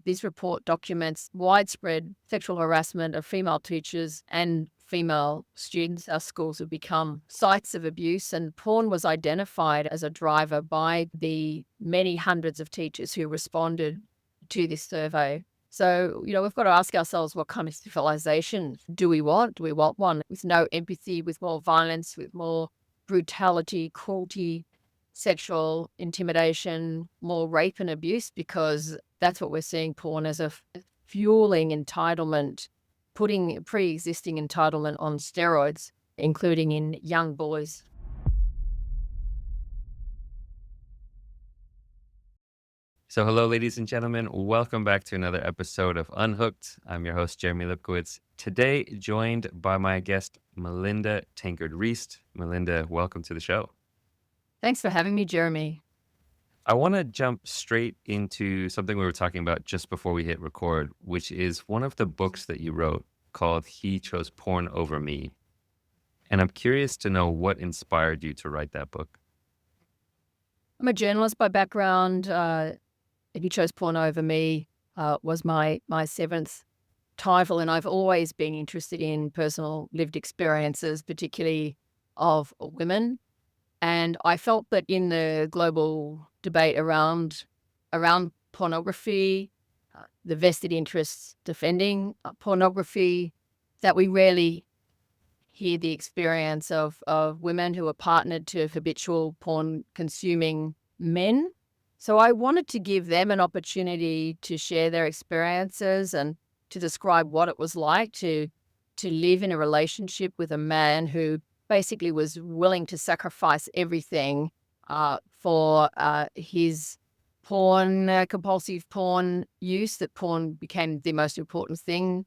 This report documents widespread sexual harassment of female teachers and female students. Our schools have become sites of abuse, and porn was identified as a driver by the many hundreds of teachers who responded to this survey. So, we've got to ask ourselves, what kind of civilization do we want? Do we want one with no empathy, with more violence, with more brutality, cruelty, sexual intimidation, more rape and abuse? Because that's what we're seeing porn as fueling entitlement, putting pre-existing entitlement on steroids, including in young boys. So, hello, ladies and gentlemen. Welcome back to another episode of Unhooked. I'm your host, Jeremy Lipkowitz. Today, joined by my guest, Melinda Tankard Reist. Melinda, welcome to the show. Thanks for having me, Jeremy. I want to jump straight into something we were talking about just before we hit record, which is one of the books that you wrote called He Chose Porn Over Me. And I'm curious to know what inspired you to write that book. I'm a journalist by background. He Chose Porn Over Me was my seventh title, and I've always been interested in personal lived experiences, particularly of women. And I felt that in the global debate around pornography, the vested interests defending pornography, that we rarely hear the experience of women who are partnered to habitual porn-consuming men. So I wanted to give them an opportunity to share their experiences and to describe what it was like to live in a relationship with a man who basically was willing to sacrifice everything for his compulsive porn use, that porn became the most important thing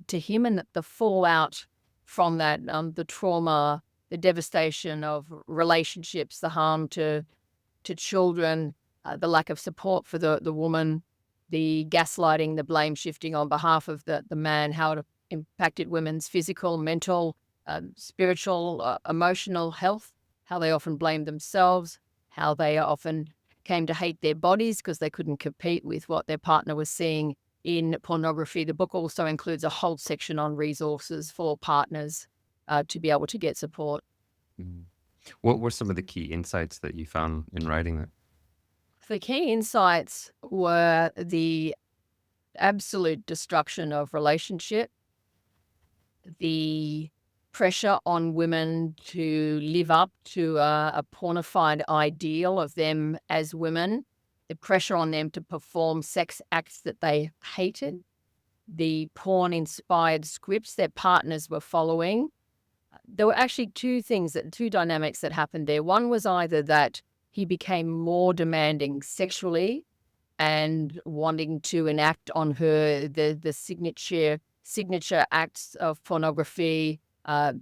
to him, and that the fallout from that, the trauma, the devastation of relationships, the harm to children, the lack of support for the woman, the gaslighting, the blame shifting on behalf of the man, how it impacted women's physical, mental, spiritual, emotional health, how they often blamed themselves, how they often came to hate their bodies because they couldn't compete with what their partner was seeing in pornography. The book also includes a whole section on resources for partners to be able to get support. Mhm. What were some of the key insights that you found in writing that? The key insights were the absolute destruction of relationship, the pressure on women to live up to a pornified ideal of them as women, the pressure on them to perform sex acts that they hated, the porn-inspired scripts their partners were following. There were actually two dynamics that happened there. One was either that he became more demanding sexually and wanting to enact on her the signature acts of pornography,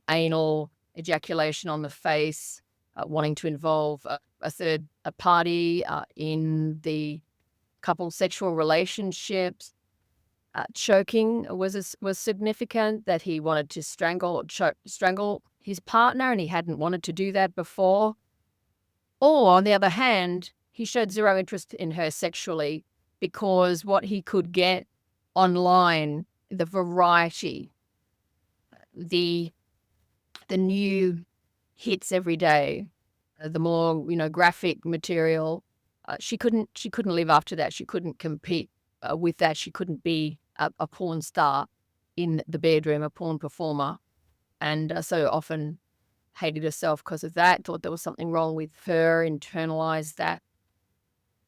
anal ejaculation on the face, wanting to involve a third party in the couple's sexual relationships. Choking was significant, that he wanted to strangle his partner, and he hadn't wanted to do that before. Or, on the other hand, he showed zero interest in her sexually because what he could get online, the variety, the new hits every day, the more graphic material, she couldn't live after that. She couldn't compete with that. She couldn't be a porn star in the bedroom, a porn performer, and so often hated herself because of that. Thought there was something wrong with her. Internalized that,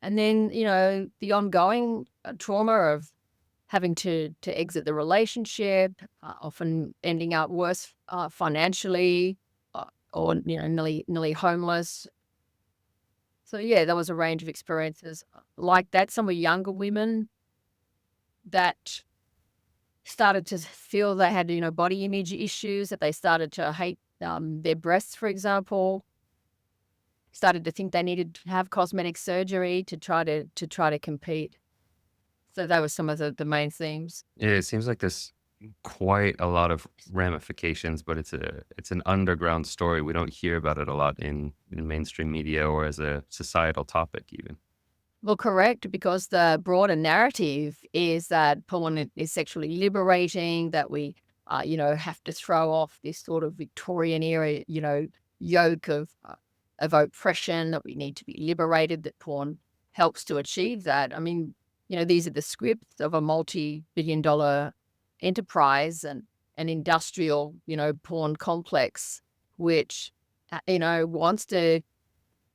and then the ongoing trauma of having to exit the relationship, often ending up worse financially, or nearly homeless. So yeah, there was a range of experiences like that. Some were younger women that started to feel they had body image issues, that they started to hate their breasts, for example. Started to think they needed to have cosmetic surgery to try to compete. So that was some of the main themes. Yeah, it seems like there's quite a lot of ramifications, but it's an underground story. We don't hear about it a lot in mainstream media or as a societal topic even. Well, correct, because the broader narrative is that porn is sexually liberating, that we, have to throw off this sort of Victorian era, yoke of oppression, that we need to be liberated, that porn helps to achieve that. I mean, these are the scripts of a multi-billion-dollar enterprise and an industrial, porn complex, which, wants to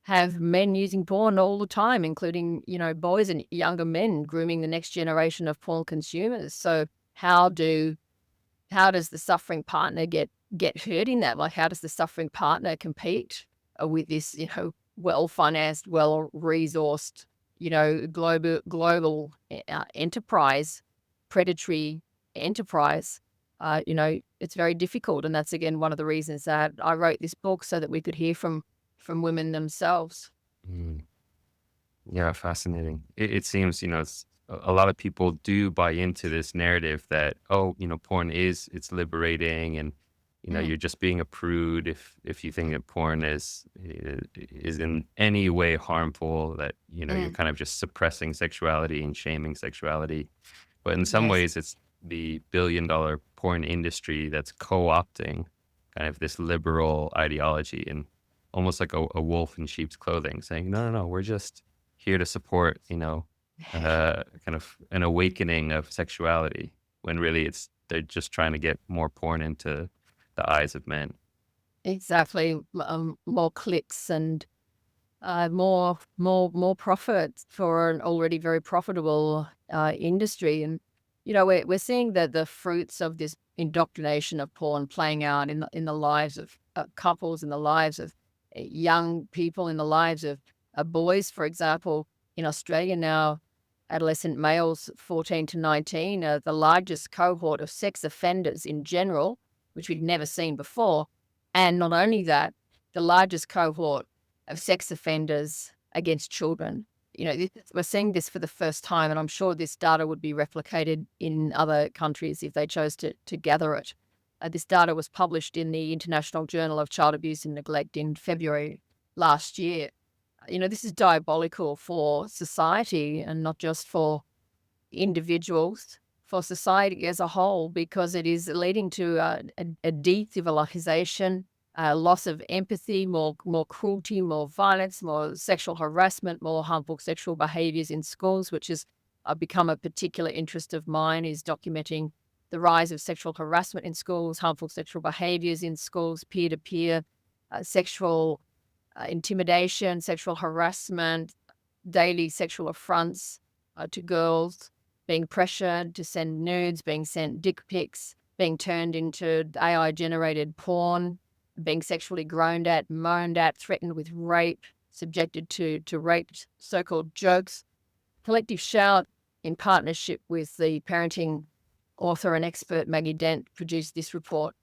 have men using porn all the time, including, boys and younger men grooming the next generation of porn consumers. So how does the suffering partner get hurt in that? Like, how does the suffering partner compete with this, well-financed, well-resourced, global enterprise, predatory enterprise? It's very difficult, and that's again one of the reasons that I wrote this book so that we could hear from women themselves. Mm. Yeah, fascinating. It seems, a lot of people do buy into this narrative that, oh, porn it's liberating, and Mm, you're just being a prude if you think that porn is in any way harmful, that you're mm, kind of just suppressing sexuality and shaming sexuality. But in some yes, ways, it's the billion-dollar porn industry that's co-opting kind of this liberal ideology, and almost like a wolf in sheep's clothing, saying, no, no, no, we're just here to support, kind of an awakening of sexuality, when really they're just trying to get more porn into the eyes of men. exactly. More clicks and more profits for an already very profitable industry. And we're seeing that the fruits of this indoctrination of porn playing out in the lives of couples, in the lives of young people, in the lives of boys. For example, in Australia now, adolescent males 14 to 19 are the largest cohort of sex offenders in general, which we'd never seen before. And not only that, the largest cohort of sex offenders against children. We're seeing this for the first time, and I'm sure this data would be replicated in other countries if they chose to gather it. This data was published in the International Journal of Child Abuse and Neglect in February last year. This is diabolical for society and not just for individuals, for society as a whole, because it is leading to a de-civilization, a loss of empathy, more cruelty, more violence, more sexual harassment, more harmful sexual behaviors in schools, which has become a particular interest of mine, is documenting the rise of sexual harassment in schools, harmful sexual behaviors in schools, peer-to-peer, sexual intimidation, sexual harassment, daily sexual affronts to girls, being pressured to send nudes, being sent dick pics, being turned into AI generated porn, being sexually groaned at, moaned at, threatened with rape, subjected to rape so called jokes. Collective Shout, in partnership with the parenting author and expert Maggie Dent, produced this report,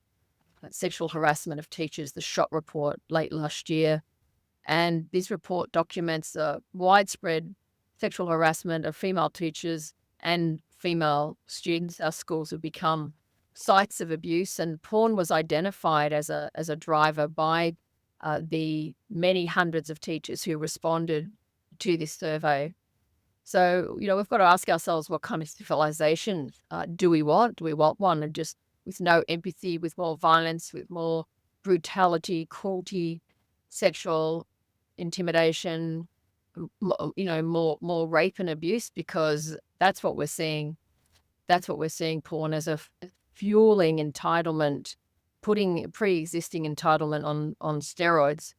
Sexual Harassment of Teachers, the SHOT report, late last year. And this report documents widespread sexual harassment of female teachers and female students. Our schools have become sites of abuse, and porn was identified as a driver by the many hundreds of teachers who responded to this survey. So, we've got to ask ourselves, what kind of civilization do we want? Do we want one and just with no empathy, with more violence, with more brutality, cruelty, sexual intimidation, more rape and abuse? Because that's what we're seeing. That's what we're seeing porn as fueling entitlement, putting pre-existing entitlement on steroids,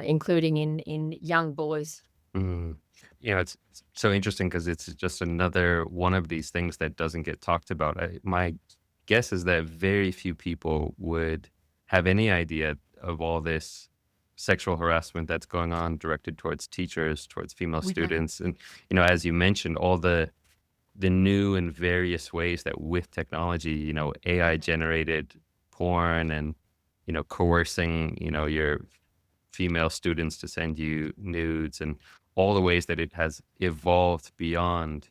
including in young boys. Mm. It's so interesting because it's just another one of these things that doesn't get talked about. My guess is that very few people would have any idea of all this sexual harassment that's going on directed towards teachers, towards female We don't. students, and as you mentioned, all the new and various ways that with technology, AI generated porn, and coercing, your female students to send you nudes, and all the ways that it has evolved beyond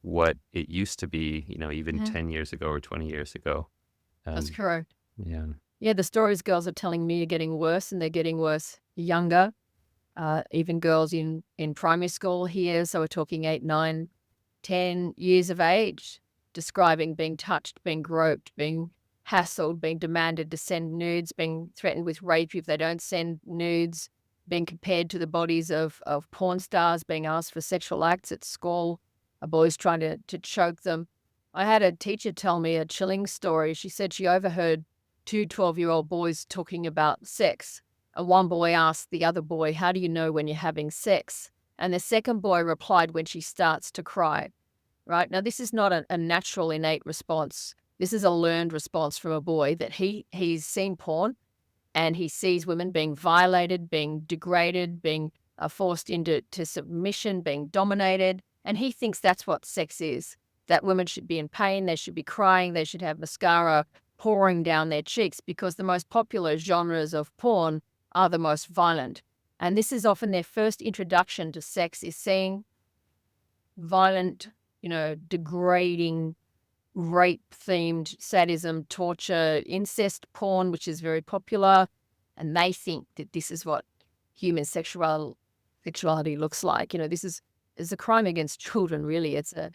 what it used to be, even Yeah, 10 years ago or 20 years ago. that's Um, correct. yeah. Yeah, the stories girls are telling me are getting worse, and they're getting worse younger. even girls in primary school here. So we're talking 8, 9, 10 years of age, describing being touched, being groped, being hassled, being demanded to send nudes, being threatened with rape if they don't send nudes, being compared to the bodies of porn stars, being asked for sexual acts at school, boys trying to choke them. I had a teacher tell me a chilling story. She said she overheard two 12-year-old boys talking about sex. And one boy asked the other boy, "How do you know when you're having sex?" And the second boy replied, "When she starts to cry." Right? Now, this is not a natural, innate response. This is a learned response from a boy that he's seen porn and he sees women being violated, being degraded, being forced into submission, being dominated. And he thinks that's what sex is, that women should be in pain, they should be crying, they should have mascara pouring down their cheeks because the most popular genres of porn are the most violent. And this is often their first introduction to sex, is seeing violent, degrading, rape-themed sadism, torture, incest porn, which is very popular, and they think that this is what human sexuality looks like. This is a crime against children, really. It's a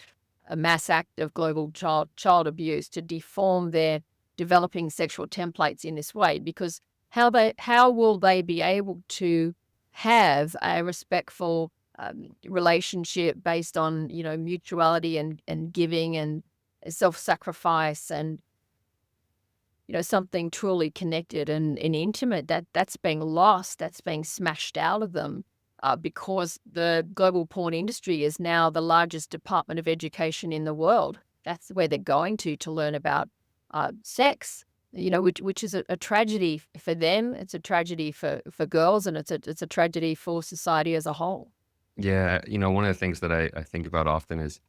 mass act of global child abuse to deform their developing sexual templates in this way, because how will they be able to have a respectful relationship based on mutuality and giving and self-sacrifice and something truly connected and intimate, that's being lost, that's being smashed out of them, because the global porn industry is now the largest department of education in the world. That's where they're going to learn about sex, which is a tragedy for them. It's a tragedy for girls, and it's a tragedy for society as a whole. Yeah, one of the things that I think about often is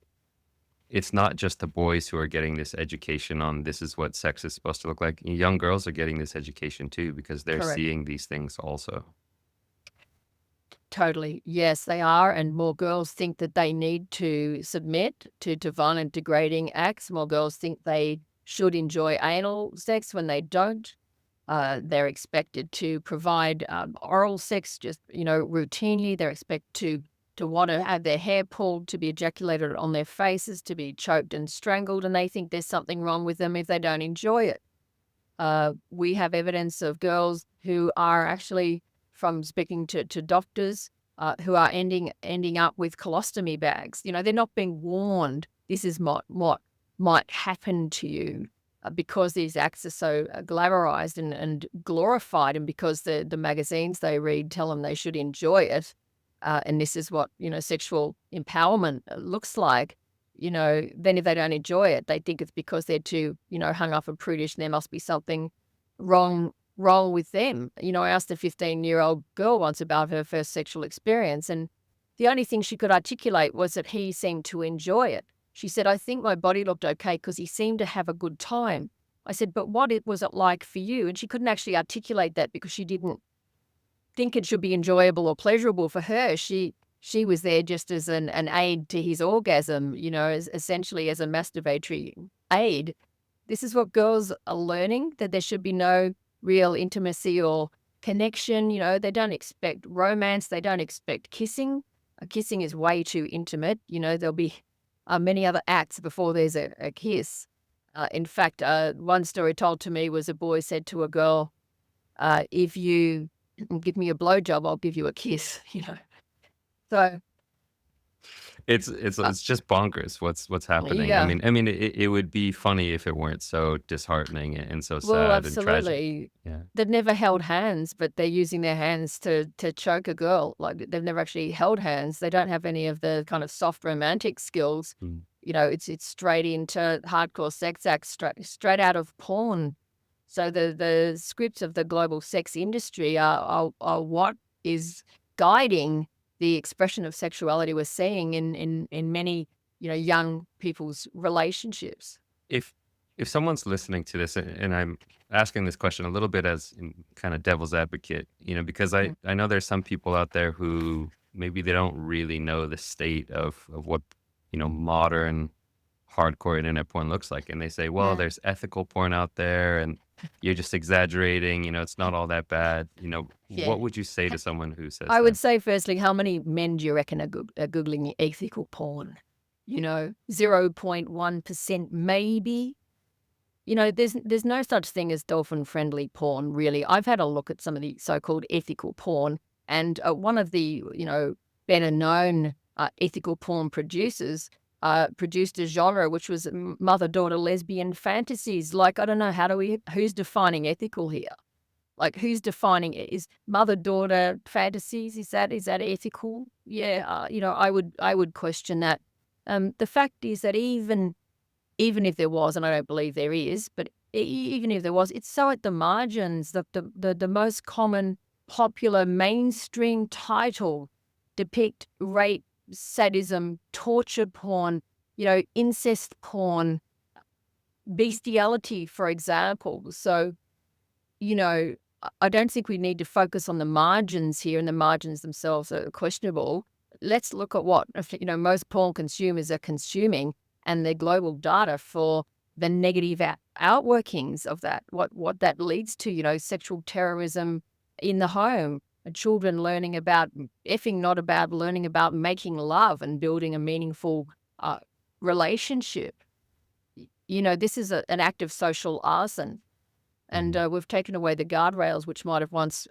it's not just the boys who are getting this education on this is what sex is supposed to look like. Young girls are getting this education too because they're Correct. seeing these things also. Totally. Yes, they are. And more girls think that they need to submit to violent, degrading acts. More girls think they should enjoy anal sex when they don't. They're expected to provide oral sex just, routinely. They're expected to want to have their hair pulled, to be ejaculated on their faces, to be choked and strangled. And they think there's something wrong with them if they don't enjoy it. We have evidence of girls who are actually, from speaking to doctors, who are ending up with colostomy bags. They're not being warned this is what might happen to you, because these acts are so glamorized and glorified, and because the magazines they read tell them they should enjoy it, and this is what sexual empowerment looks like. Then if they don't enjoy it, they think it's because they're too hung up and prudish, and there must be something wrong with them. I asked a 15-year-old girl once about her first sexual experience, and the only thing she could articulate was that he seemed to enjoy it. She said, "I think my body looked okay because he seemed to have a good time." I said, "But what was it like for you?" And she couldn't actually articulate that because she didn't think it should be enjoyable or pleasurable for her. She was there just as an aid to his orgasm, essentially as a masturbatory aid. This is what girls are learning, that there should be no real intimacy or connection. They don't expect romance. They don't expect kissing. Kissing is way too intimate. There'll be many other acts before there's a kiss. In fact, one story told to me was a boy said to a girl, "If you give me a blowjob, I'll give you a kiss." So It's just bonkers what's happening. I yeah. mean, it would be funny if it weren't so disheartening and so Well, sad and tragic. absolutely. Yeah. They've never held hands, but they're using their hands to choke a girl. Like, they've never actually held hands. They don't have any of the kind of soft romantic skills. Mm. It's straight into hardcore sex acts, straight out of porn. So the scripts of the global sex industry are what is guiding the expression of sexuality we're seeing in many, young people's relationships. If someone's listening to this, and I'm asking this question a little bit as in kind of devil's advocate, because Mm. I know there's some people out there who maybe they don't really know the state of what, modern hardcore internet porn looks like, and they say, well, Yeah. there's ethical porn out there, and you're just exaggerating. It's not all that bad. Yeah. What would you say to someone who says I that? would say, firstly, how many men do you reckon are Googling ethical porn? 0.1% maybe. There's no such thing as dolphin-friendly porn, really. I've had a look at some of the so-called ethical porn, and one of the, better-known ethical porn producers produced a genre which was mother-daughter lesbian fantasies. Like, I don't know, who's defining ethical here? Like, who's defining it? Is mother-daughter fantasies, is that ethical? Yeah, I would question that. The fact is that even if there was, and I don't believe there is, but even if there was, it's so at the margins. The most common, popular, mainstream title depict rape, sadism, torture porn, incest porn, bestiality, for example. So, I don't think we need to focus on the margins here, and the margins themselves are questionable. Let's look at what, most porn consumers are consuming and the global data for the negative outworkings of that, what that leads to, sexual terrorism in the home, children learning about effing, not about learning about making love and building a meaningful relationship. This is an act of social arson. And Mm. we've taken away the guardrails, which might have once,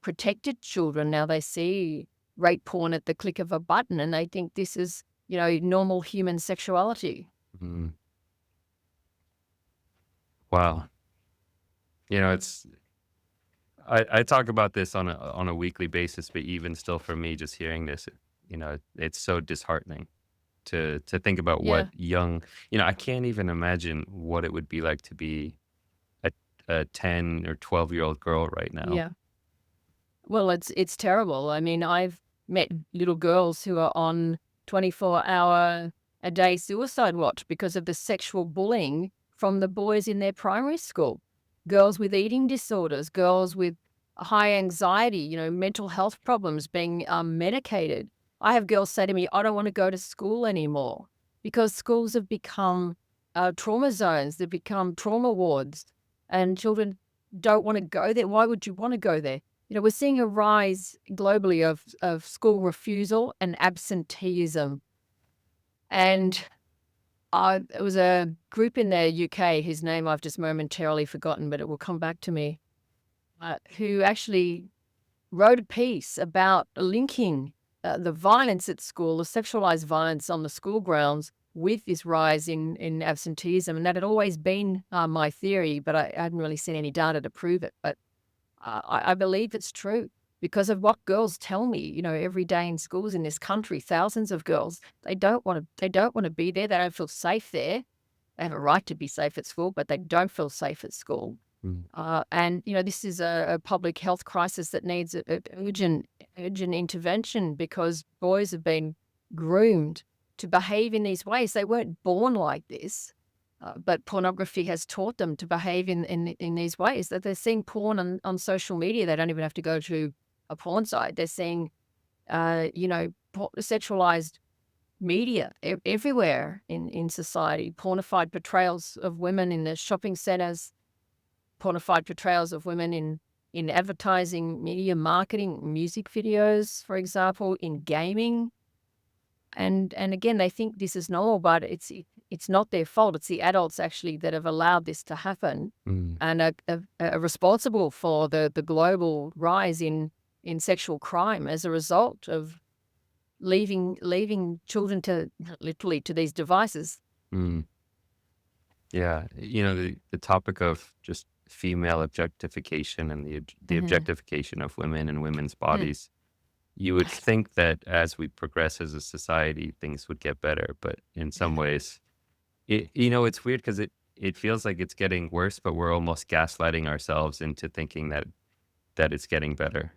protected children. Now they see rape porn at the click of a button, and they think this is, normal human sexuality. Mm. Wow. It's I talk about this on a weekly basis, but even still, for me, just hearing this, it's so disheartening to think about what Yeah, I can't even imagine what it would be like to be a 10 or 12-year-old girl right now. yeah. Well, it's terrible. I mean, I've met little girls who are on 24-hour a day suicide watch because of the sexual bullying from the boys in their primary school. Girls with eating disorders, girls with high anxiety, mental health problems being medicated. I have girls say to me, I don't want to go to school anymore because schools have become trauma zones, they've become trauma wards, and children don't want to go there. Why would you want to go there? We're seeing a rise globally of school refusal and absenteeism. And there was a group in the UK whose name I've just momentarily forgotten, but it will come back to me, who actually wrote a piece about linking the violence at school, the sexualized violence on the school grounds, with this rise in absenteeism. And that had always been my theory, but I hadn't really seen any data to prove it. But I believe it's true because of what girls tell me, every day in schools in this country, thousands of girls, they don't want to be there. They don't feel safe there. They have a right to be safe at school, but they don't feel safe at school. Mm. And this is a public health crisis that needs a urgent intervention because boys have been groomed to behave in these ways. They weren't born like this. But pornography has taught them to behave in these ways, that they're seeing porn on social media. They don't even have to go to a porn site. They're seeing, sexualized media everywhere in society, pornified portrayals of women in the shopping centers, pornified portrayals of women in advertising, media marketing, music videos, for example, in gaming. And again, they think this is normal, but it's not their fault. It's the adults actually that have allowed this to happen Mm. and are responsible for the global rise in sexual crime as a result of leaving children to literally to these devices. Mm. Yeah, the topic of just female objectification and the Hmm. objectification of women and women's Mm. bodies. You would think that as we progress as a society, things would get better, but in some ways, it's weird because it feels like it's getting worse, but we're almost gaslighting ourselves into thinking that it's getting better.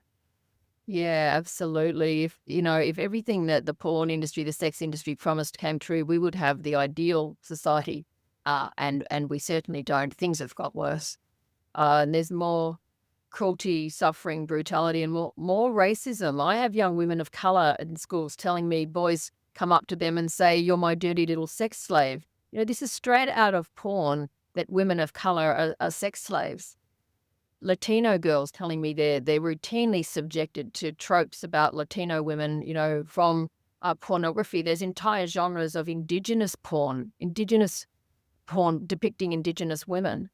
Yeah, absolutely. If everything that the porn industry, the sex industry promised came true, we would have the ideal society. And we certainly don't. Things have got worse. And there's more cruelty, suffering, brutality, and more racism. I have young women of color in schools telling me boys come up to them and say, "You're my dirty little sex slave." This is straight out of porn that women of color are sex slaves. Latino girls telling me they're routinely subjected to tropes about Latino women, from pornography. There's entire genres of indigenous porn depicting indigenous women.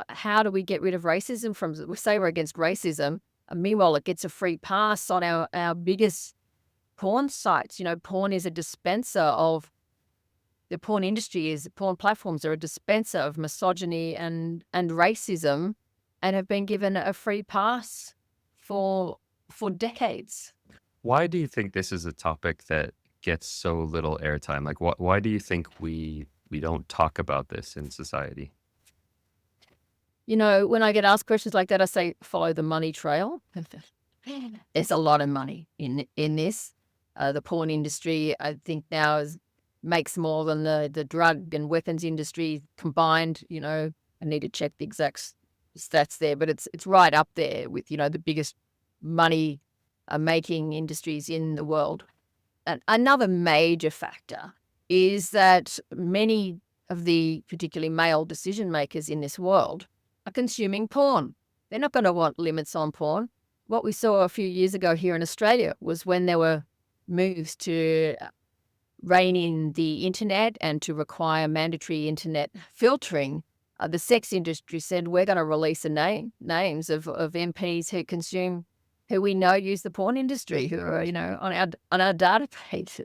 How do we get rid of racism from? We say we're against racism, and meanwhile it gets a free pass on our biggest porn sites. Porn is a dispenser of the porn platforms are a dispenser of misogyny and racism, and have been given a free pass for decades. Why do you think this is a topic that gets so little airtime? Like, why do you think we don't talk about this in society? When I get asked questions like that, I say, follow the money trail. There's a lot of money in this. The porn industry, I think now makes more than the drug and weapons industry combined. I need to check the exact stats there, but it's right up there with, the biggest money making industries in the world. And another major factor is that many of the particularly male decision makers in this world are consuming porn. They're not going to want limits on porn. What we saw a few years ago here in Australia was when there were moves to rein in the internet and to require mandatory internet filtering, the sex industry said, we're going to release names of MPs who we know use the porn industry, who are, on our database.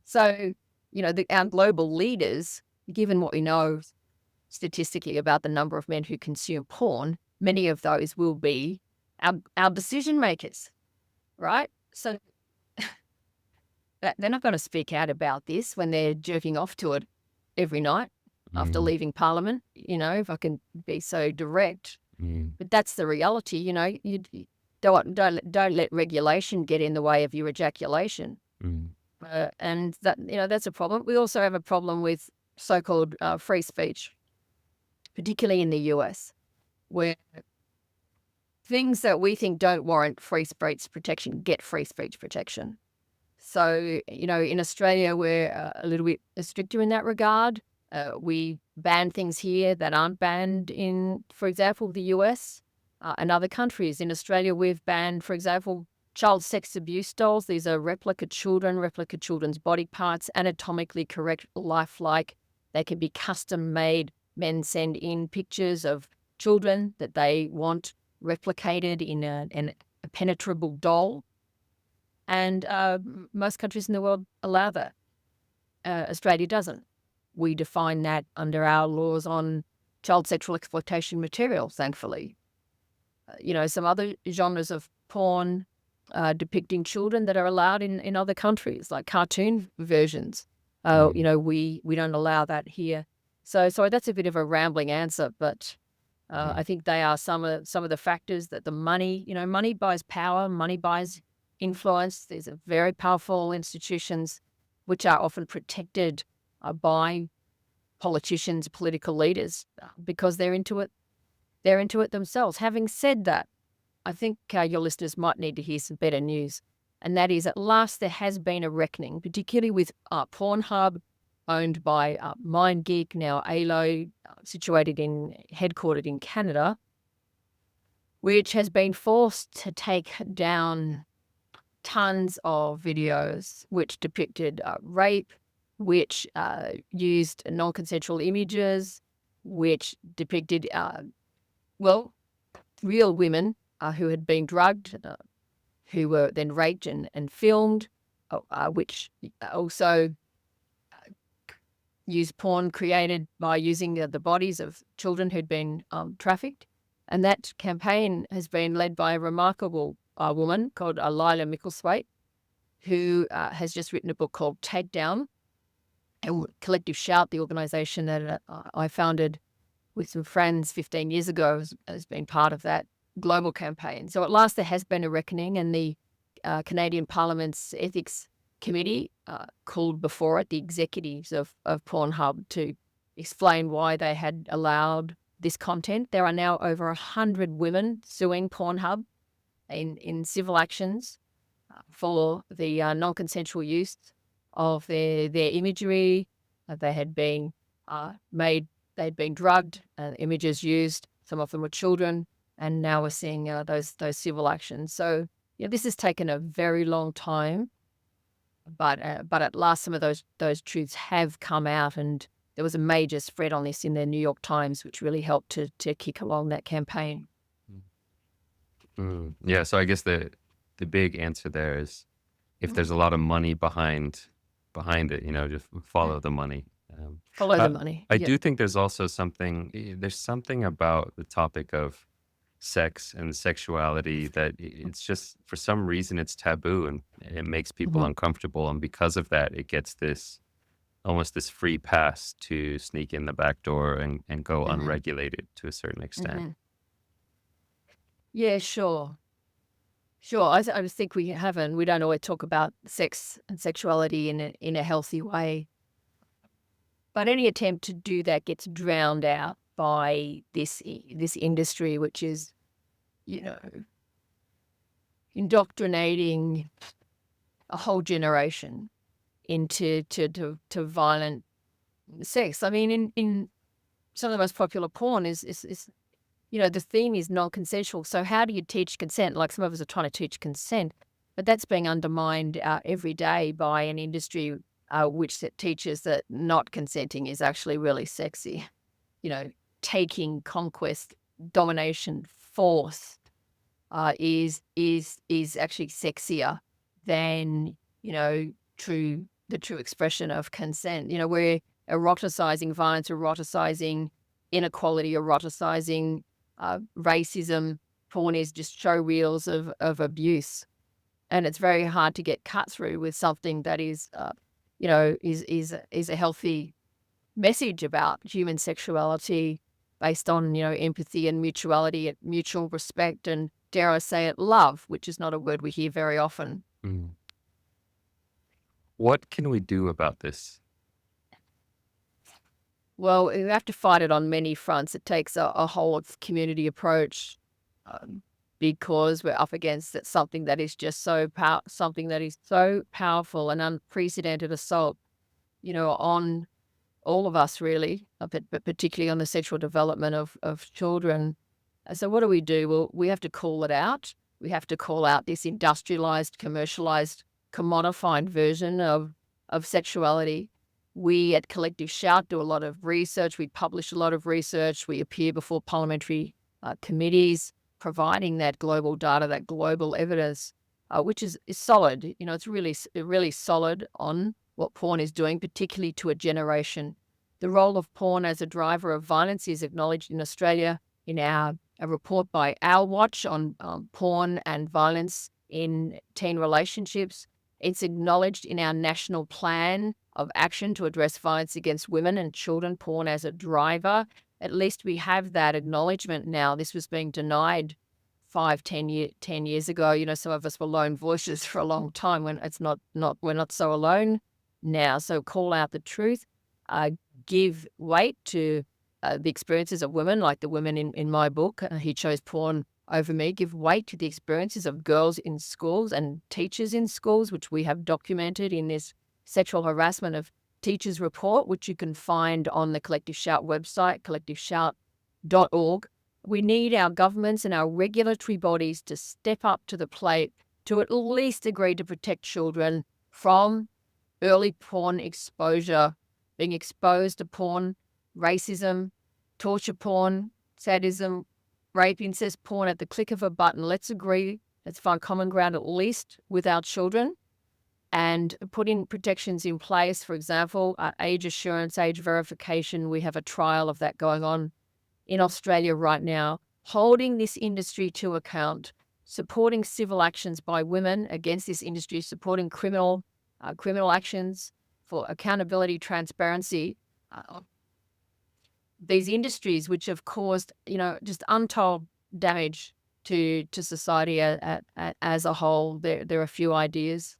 So, our global leaders, given what we know statistically about the number of men who consume porn, many of those will be our decision makers, right? So they're not going to speak out about this when they're jerking off to it every night after leaving Parliament, if I can be so direct. But that's the reality, you don't let regulation get in the way of your ejaculation. And that, that's a problem. We also have a problem with so-called free speech, particularly in the US, where things that we think don't warrant free speech protection get free speech protection. So, in Australia, we're a little bit stricter in that regard. We ban things here that aren't banned in, for example, the US and other countries. In Australia, we've banned, for example, child sex abuse dolls. These are replica children's body parts, anatomically correct, lifelike. They can be custom made. Men send in pictures of children that they want replicated in a penetrable doll. And most countries in the world allow that. Australia doesn't. We define that under our laws on child sexual exploitation material, thankfully. Some other genres of porn depicting children that are allowed in other countries, like cartoon versions. We don't allow that here. So sorry, that's a bit of a rambling answer, but I think they are some of the factors that the money buys power, money buys influence. These are very powerful institutions which are often protected by politicians, political leaders, because they're into it. They're into it themselves. Having said that, I think your listeners might need to hear some better news, and that is, at last there has been a reckoning, particularly with Pornhub, owned by MindGeek, now ALO, headquartered in Canada, which has been forced to take down tons of videos which depicted rape, which used non-consensual images, which depicted, real women who had been drugged, who were then raped and filmed, which also used porn created by using the bodies of children who'd been trafficked. And that campaign has been led by a remarkable woman called Lila Micklethwaite, who has just written a book called Takedown. And Collective Shout, the organisation that I founded with some friends 15 years ago, has been part of that global campaign. So at last there has been a reckoning, and the Canadian Parliament's Ethics Committee called before it the executives of Pornhub to explain why they had allowed this content. There are now over 100 women suing Pornhub in civil actions for the non-consensual use of their imagery. They had been they'd been drugged, images used. Some of them were children, and now we're seeing those civil actions. So yeah, this has taken a very long time, but at last some of those truths have come out, and there was a major spread on this in the New York Times, which really helped to kick along that campaign. Yeah, so I guess the big answer there is if there's a lot of money behind it, just follow the money. Follow the Uh, money. I Yep. do think there's also there's something about the topic of sex and sexuality that it's just for some reason it's taboo and it makes people Mhm. uncomfortable, and because of that, it gets this almost this free pass to sneak in the back door and go Mhm. unregulated to a certain extent. Mhm. Yeah, sure. Sure. I just think we don't always talk about sex and sexuality in a healthy way. But any attempt to do that gets drowned out by this industry, which is, you know, indoctrinating a whole generation into to violent sex. I mean, in some of the most popular porn is the theme is non-consensual. So how do you teach consent? Like some of us are trying to teach consent, but that's being undermined every day by an industry which that teaches that not consenting is actually really sexy. You know, taking conquest, domination, force is actually sexier than the true expression of consent. We're eroticizing violence, eroticizing inequality, eroticizing racism. Porn is just show reels of abuse, and it's very hard to get cut through with something that is a healthy message about human sexuality based on empathy and mutuality, mutual respect, and dare I say it, love, which is not a word we hear very often. Mm. What can we do about this? Well, we have to fight it on many fronts. It takes a whole of community approach, um, because we're up against something that is just something that is so powerful and unprecedented assault, on all of us really, but particularly on the sexual development of children. So what do we do? Well, we have to call it out. We have to call out this industrialized, commercialized, commodified version of sexuality. We at Collective Shout do a lot of research. We publish a lot of research. We appear before parliamentary committees, providing that global data, that global evidence, which is solid. It's really solid on what porn is doing, particularly to a generation. The role of porn as a driver of violence is acknowledged in Australia in a report by Our Watch on porn and violence in teen relationships. It's acknowledged in our national plan of action to address violence against women and children, porn as a driver. At least we have that acknowledgement now. This was being denied 10 years ago. Some of us were lone voices for a long time when it's not we're not so alone now. So call out the truth, give weight to the experiences of women, like the women in my book. He chose porn over me. Give weight to the experiences of girls in schools and teachers in schools, which we have documented in this sexual harassment of teachers report, which you can find on the Collective Shout website, collectiveshout.org. We need our governments and our regulatory bodies to step up to the plate to at least agree to protect children from early porn exposure, being exposed to porn, racism, torture porn, sadism, rape, incest porn at the click of a button. Let's agree. Let's find common ground at least with our children and put in protections in place. For example, age assurance, age verification. We have a trial of that going on in Australia right now, holding this industry to account, supporting civil actions by women against this industry, supporting criminal actions for accountability, transparency. These industries which have caused, just untold damage to society as a whole. There are a few ideas.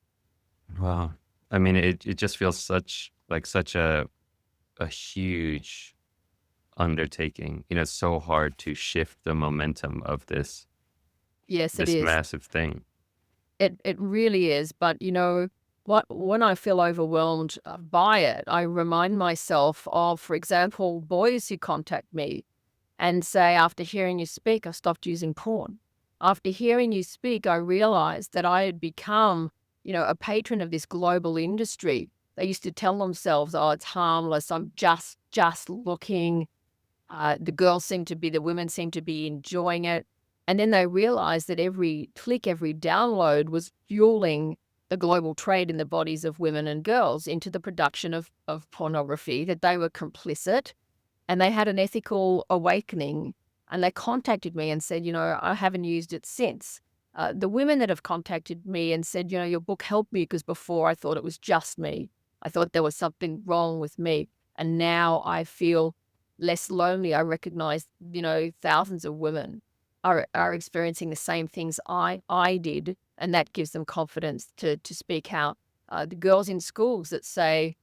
Wow. I mean, it just feels such a huge undertaking. It's so hard to shift the momentum of Yes, it this is. massive thing. It really is. But, when I feel overwhelmed by it, I remind myself of, for example, boys who contact me and say, after hearing you speak, I stopped using porn. After hearing you speak, I realized that I had become, a patron of this global industry. They used to tell themselves, oh, it's harmless. I'm just looking. The women seem to be enjoying it. And then they realized that every click, every download was fueling the global trade in the bodies of women and girls into the production of pornography, that they were complicit, and they had an ethical awakening, and they contacted me and said, I haven't used it since. The women that have contacted me and said, your book helped me because before I thought it was just me. I thought there was something wrong with me. And now I feel less lonely. I recognize, thousands of women are experiencing the same things I did, and that gives them confidence to speak out. The girls in schools that say,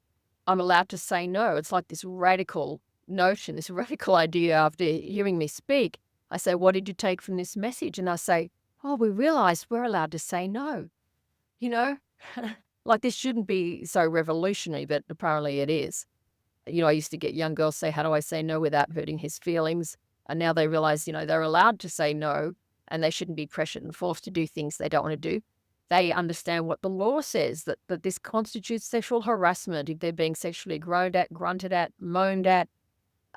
I'm allowed to say no. It's like this radical notion, this radical idea after hearing me speak. I say, what did you take from this message? And I say, oh, we realize we're allowed to say no. You know, like this shouldn't be so revolutionary, but apparently it is. I used to get young girls say, how do I say no without hurting his feelings? And now they realize, they're allowed to say no, and they shouldn't be pressured and forced to do things they don't want to do. They understand what the law says, that this constitutes sexual harassment if they're being sexually groaned at, grunted at, moaned at,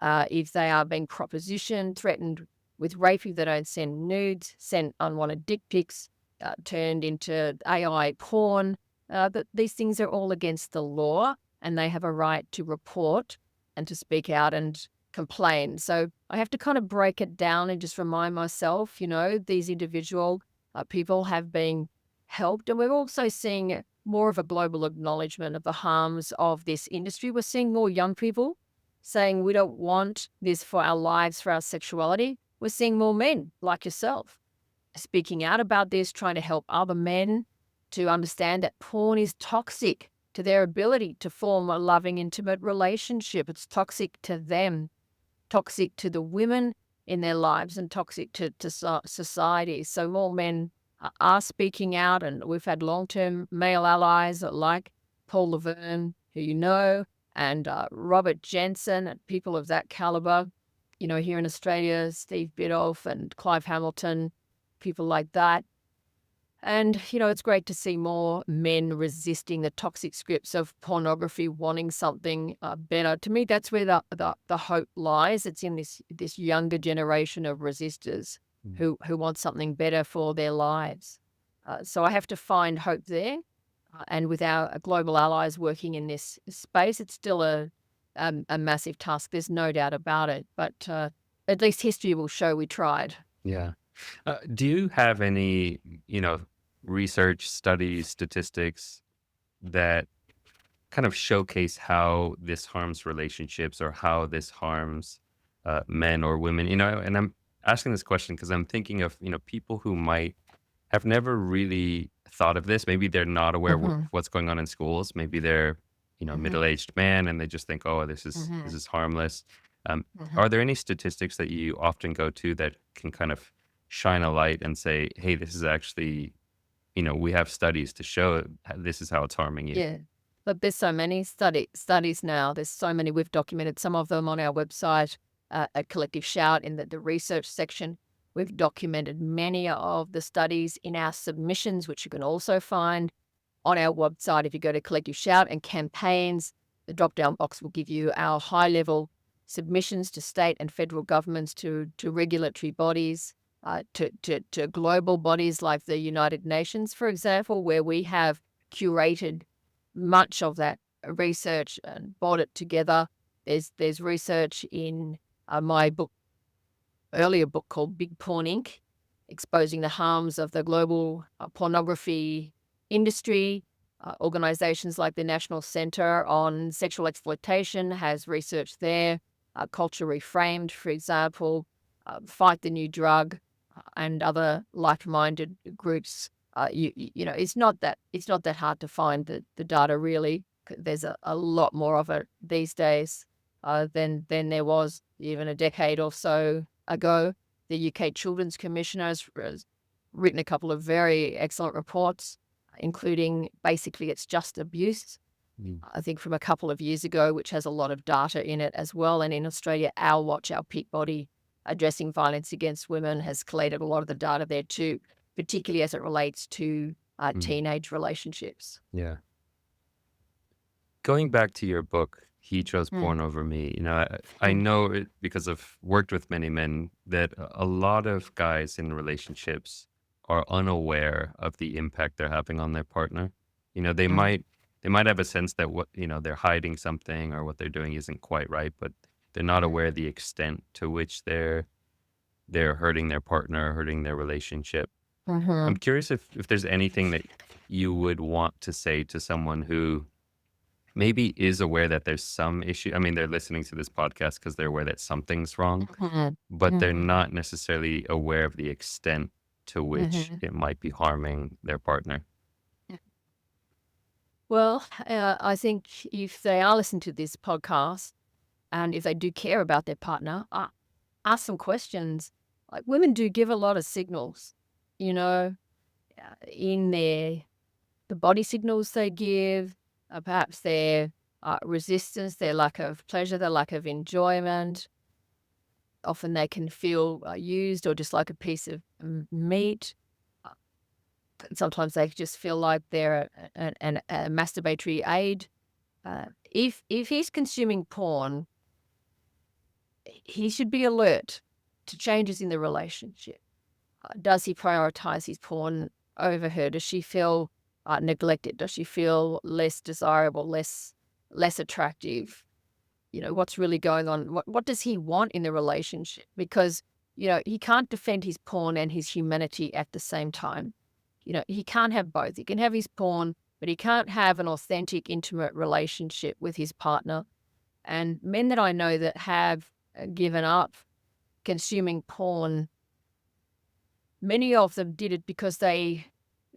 if they are being propositioned, threatened with rape if they don't send nudes, send unwanted dick pics, turned into AI porn. That these things are all against the law, and they have a right to report and to speak out and complain. So I have to kind of break it down and just remind myself, these individual people have been helped. And we're also seeing more of a global acknowledgement of the harms of this industry. We're seeing more young people saying we don't want this for our lives, for our sexuality. We're seeing more men like yourself speaking out about this, trying to help other men to understand that porn is toxic to their ability to form a loving, intimate relationship. It's toxic to them, toxic to the women in their lives, and toxic to society. So more men are speaking out, and we've had long-term male allies like Paul Laverne, who and Robert Jensen, and people of that caliber. Here in Australia, Steve Biddulph and Clive Hamilton, people like that. And, it's great to see more men resisting the toxic scripts of pornography, wanting something better. To me, that's where the hope lies. It's in this younger generation of resistors who want something better for their lives. So I have to find hope there. And with our global allies working in this space, it's still a massive task. There's no doubt about it. But at least history will show we tried. Yeah. Do you have any, research, studies, statistics that kind of showcase how this harms relationships or how this harms men or women? And I'm asking this question because I'm thinking of, people who might have never really thought of this. Maybe they're not aware of what's going on in schools. Maybe they're, middle-aged man, and they just think, oh, this is harmless. Are there any statistics that you often go to that can kind of shine a light and say, hey, this is actually, we have studies to show this is how it's harming you? Yeah. But there's so many studies now. There's so many. We've documented some of them on our website at Collective Shout in the research section. We've documented many of the studies in our submissions, which you can also find on our website. If you go to Collective Shout and campaigns, the drop-down box will give you our high-level submissions to state and federal governments, to regulatory bodies, to global bodies like the United Nations, for example, where we have curated much of that research and brought it together. There's research in my earlier book called Big Porn Inc., exposing the harms of the global pornography industry. Organizations like the National Center on Sexual Exploitation has research there. Culture Reframed, for example, Fight the New Drug, and other like-minded groups. It's not that hard to find the data, really. There's a lot more of it these days than there was even a decade or so ago. The UK Children's Commissioner has written a couple of very excellent reports including basically it's just abuse. Mm. I think from a couple of years ago, which has a lot of data in it as well. And in Australia, Our Watch, our peak body addressing violence against women, has collated a lot of the data there too, particularly as it relates to Mm. teenage relationships. Yeah. Going back to your book, He Chose Mm. Porn Over Me, I Mm. know it because I've worked with many men that a lot of guys in relationships are unaware of the impact they're having on their partner. They Mm. might have a sense that they're hiding something or what they're doing isn't quite right, but they're not aware of the extent to which they're hurting their partner, hurting their relationship. I'm Mhm. curious if there's anything that you would want to say to someone who maybe is aware that there's some issue. I mean, they're listening to this podcast because they're aware that something's wrong, Mhm. but they're Mhm. not necessarily aware of the extent to which Mhm. it might be harming their partner. Well, I think if they are listening to this podcast and if they do care about their partner, ask some questions. Like women do give a lot of signals, you know, in the body signals they give, perhaps their resistance, their lack of pleasure, their lack of enjoyment. Often they can feel used or just like a piece of meat. Uh, Sometimes they just feel like they're a masturbatory aid. If he's consuming porn, he should be alert to changes in the relationship. Does he prioritize his porn over her? Does she feel neglected? Does she feel less desirable, less attractive? What's really going on? What does he want in the relationship? Because he can't defend his porn and his humanity at the same time. He can't have both. He can have his porn, but he can't have an authentic, intimate relationship with his partner. And men that I know that have given up consuming porn, many of them did it because they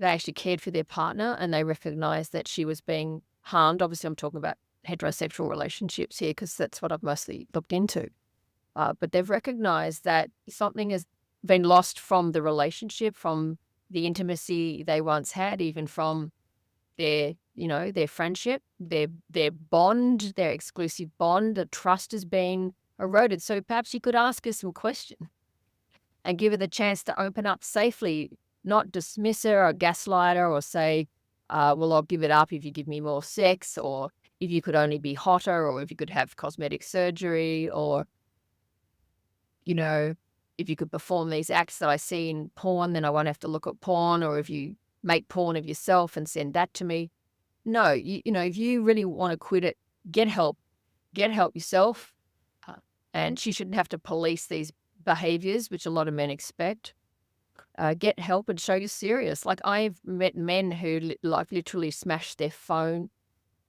actually cared for their partner and they recognized that she was being harmed. Obviously, I'm talking about heterosexual relationships here because that's what I've mostly looked into. But they've recognized that something has been lost from the relationship, from the intimacy they once had, even from their friendship, their bond, their exclusive bond. The trust has been eroded. So perhaps you could ask her some questions and give her the chance to open up safely, not dismiss her or gaslight her or say, well, I'll give it up if you give me more sex, or if you could only be hotter, or if you could have cosmetic surgery, or, if you could perform these acts that I see in porn, then I won't have to look at porn, or if you make porn of yourself and send that to me. No, if you really want to quit it, get help. Get help yourself. Uh, and she shouldn't have to police these behaviors, which a lot of men expect. Get help and show you're serious. Like I've met men who literally smashed their phone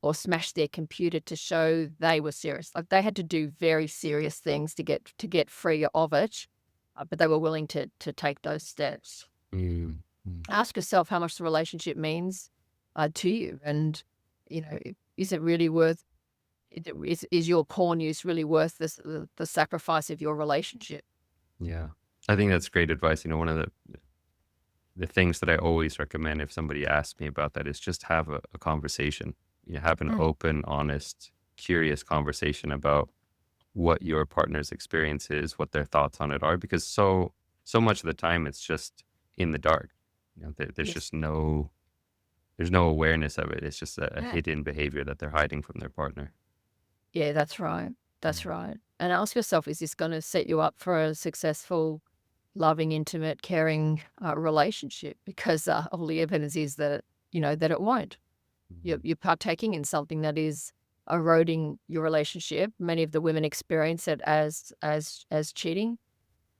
or smashed their computer to show they were serious. Like they had to do very serious things to get free of it, but they were willing to take those steps. Mm. Mm. Ask yourself how much the relationship means to you, and is it really worth? Is your porn use really worth the sacrifice of your relationship? Yeah. I think that's great advice. One of the things that I always recommend if somebody asks me about that is just have a conversation. Have an Mm. open, honest, curious conversation about what your partner's experience is, what their thoughts on it are, because so much of the time it's just in the dark. There's Yes. just there's no awareness of it. It's just a Yeah. hidden behavior that they're hiding from their partner. Yeah, that's right. That's right. And ask yourself, is this going to set you up for a successful, loving, intimate, caring relationship? Because all the evidence is that it won't. You're, Mhm. you're partaking in something that is eroding your relationship. Many of the women experience it as cheating,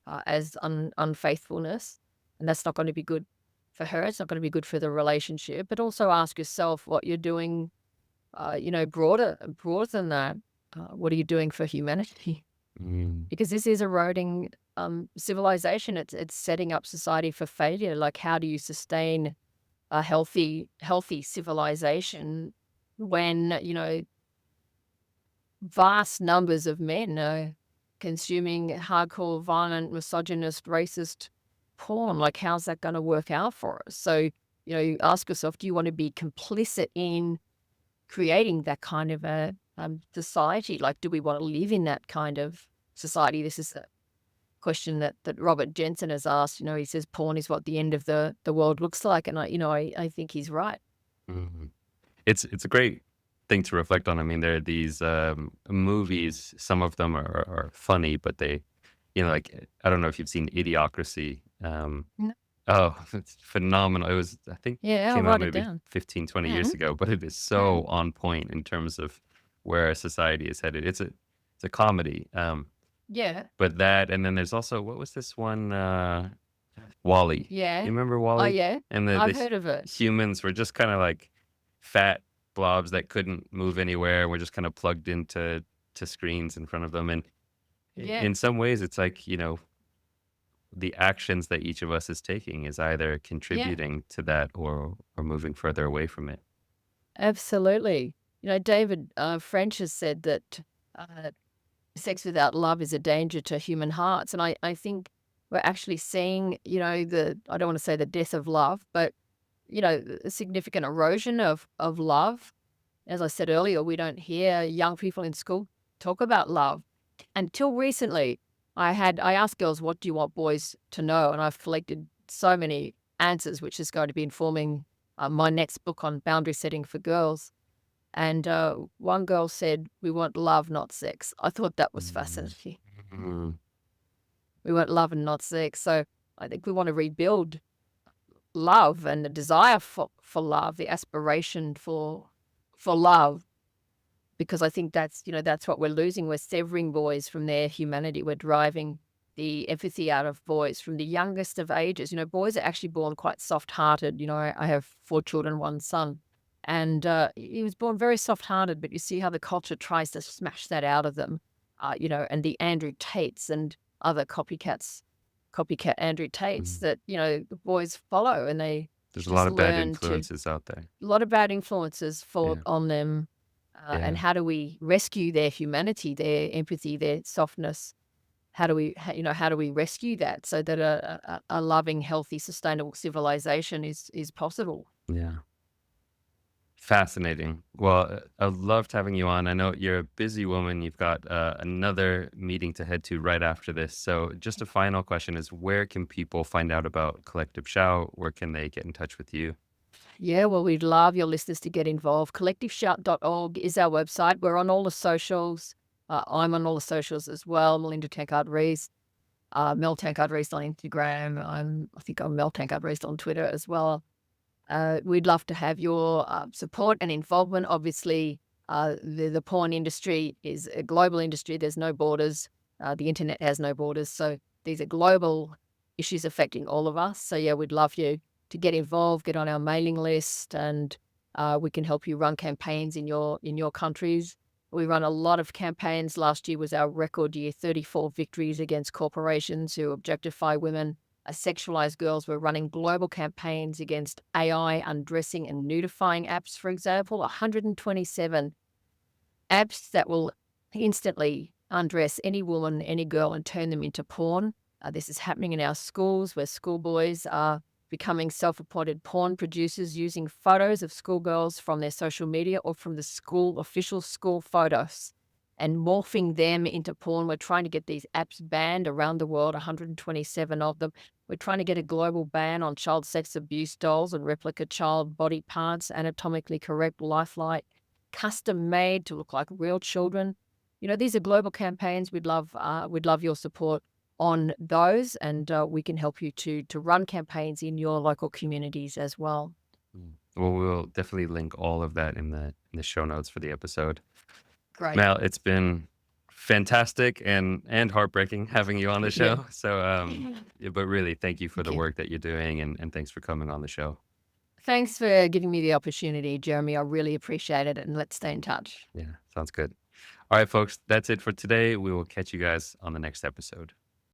as unfaithfulness, and that's not going to be good for her. It's not going to be good for the relationship. But also ask yourself what you're doing broader than that. What are you doing for humanity? Mm. Because this is eroding civilization. It's setting up society for failure. Like, how do you sustain a healthy civilization when vast numbers of men are consuming hardcore, violent, misogynist, racist porn? Like, how's that going to work out for us? So You ask yourself, do you want to be complicit in creating that kind of a society? Like, do we want to live in that kind of society? This is a question that Robert Jensen has asked. He says porn is what the end of the world looks like, and I think he's right. Mhm. It's a great thing to reflect on. I mean, there are these movies. Some of them are funny, but they, like I don't know if you've seen Idiocracy. No. Oh, it's phenomenal. It was, I think, Yeah, I'll came out write it maybe down. 15, 20 Mm, years ago, but it is mm. so on point in terms of where our society is headed. It's a comedy. Yeah, But that, and then there's also, what was this one? Wally. yeah. You remember Oh, Wally? yeah. And I've heard of it. humans were just kind of like fat blobs that couldn't move anywhere. We're just kind of plugged into screens in front of them. And Yeah, in some ways, it's like, the actions that each of us is taking is either yeah. contributing to that or moving further away from it. Absolutely. David French has said that uh, sex without love is a danger to human hearts. And I think we're actually seeing, I don't want to say the death of love, but, a significant erosion of love. As I said earlier, we don't hear young people in school talk about love. Until recently, I asked girls, what do you want boys to know? And I've collected so many answers, which is going to be informing my next book on boundary setting for girls. And one girl said, we want love, not sex. I thought that was Mm. fascinating. Mm. We want love and not sex. So I think we want to rebuild love and the desire for love, the aspiration for love, because I think that's what we're losing. We're severing boys from their humanity. We're driving the empathy out of boys from the youngest of ages. Boys are actually born quite soft-hearted. I have 4 children, 1 son, and he was born very soft-hearted, but you see how the culture tries to smash that out of them. And the Andrew Tates and other copycat Andrew Tates Mm. that, the boys follow, and they There's a lot just of bad learn to influences out there. a lot of bad influences fall Yeah. on them. And Yeah. how do we rescue their humanity, their empathy, their softness? How do we rescue that so that a loving, healthy, sustainable civilization is possible? Yeah. Fascinating. Well, I loved having you on. I know you're a busy woman. You've got another meeting to head to right after this. So, just a final question is, where can people find out about Collective Shout? Where can they get in touch with you? Yeah, well, we'd love your listeners to get involved. Collectiveshout.org is our website. We're on all the socials. I'm on all the socials as well. Melinda Tankard Reist, Mel Tankard Reist on Instagram. I think I'm Mel Tankard Reist on Twitter as well. We'd love to have your support and involvement. Obviously, the porn industry is a global industry. There's no borders. The internet has no borders. So these are global issues affecting all of us. So yeah, we'd love you to get involved, get on our mailing list, and we can help you run campaigns in your countries. We run a lot of campaigns. Last year was our record year, 34 victories against corporations who objectify women, sexualized girls. We're running global campaigns against AI undressing and nudifying apps, for example, 127 apps that will instantly undress any woman, any girl, and turn them into porn. This is happening in our schools where schoolboys are becoming self-appointed porn producers using photos of schoolgirls from their social media or from the school official school photos and morphing them into porn. We're trying to get these apps banned around the world, 127 of them. We're trying to get a global ban on child sex abuse dolls and replica child body parts, anatomically correct, lifelike, custom made to look like real children. These are global campaigns. We'd love your support on those, and we can help you to run campaigns in your local communities as well. Mm. Well, we'll definitely link all of that in the show notes for the episode. Great. Mel, it's been fantastic and heartbreaking having you on the Yeah. show. So, yeah, but really, thank you for Thank the you. work that you're doing, and thanks for coming on the show. Thanks for giving me the opportunity, Jeremy. I really appreciate it, and let's stay in touch. Yeah, sounds good. All right, folks, that's it for today. We will catch you guys on the next episode.